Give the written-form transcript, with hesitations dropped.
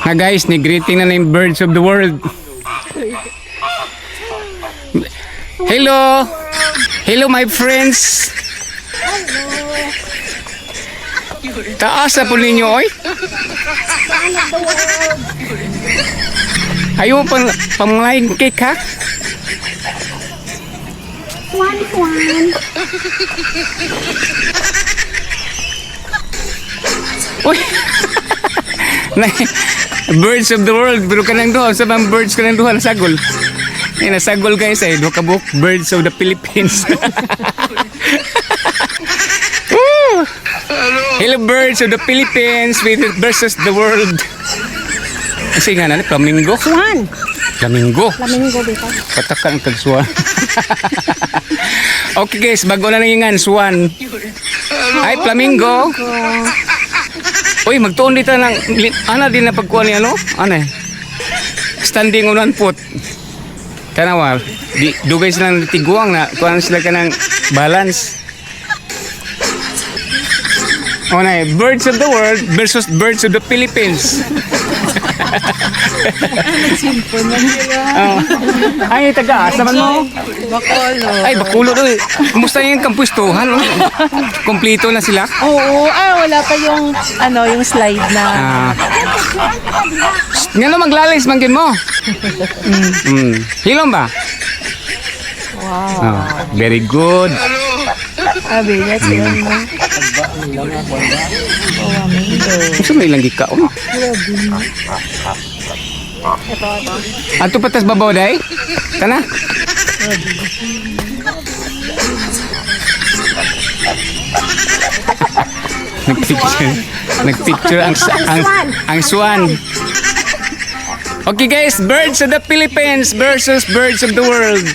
Na guys, ni-greeting na yung birds of the world. Hello! Hello my friends! Taas na po ninyo, oy! Ayaw pang cake, ha? Swan. Uy! Birds of the world, pero kanang doon, sa mga birds kanang doon, nasagol. Nasagol guys, dua kabuk, birds of the Philippines. Hello birds of the Philippines versus the world. Kasi nga na, flamingo. Swan. Flamingo. Flamingo dito. Patakan ang tag-swan. Okay guys, bago na nangingan, swan. Ay, flamingo. Uy, magtuon dito ng, ana din na pagkuha ni ano? Ano eh? Standing on one foot. Tanawa, dugay silang tiguang na, kuha sila ka ng balance. O na eh, birds of the world versus birds of the Philippines. Simple na nila. Ay, taga, asaman mo? Bakulo. Ay, Bakulo doon. Kumusta yung kampustuhan? No? Kompleto na sila? Oo, wala pa yung yung slide na. Nga no, maglalis manggin mo. Hilom ba? Wow. Very good. Abi, that's yun mo. Gusto may lang gika, oh. Ato patas babaw day? Kana? Nagpicture ang swan. Okay guys, birds of the Philippines versus birds of the world.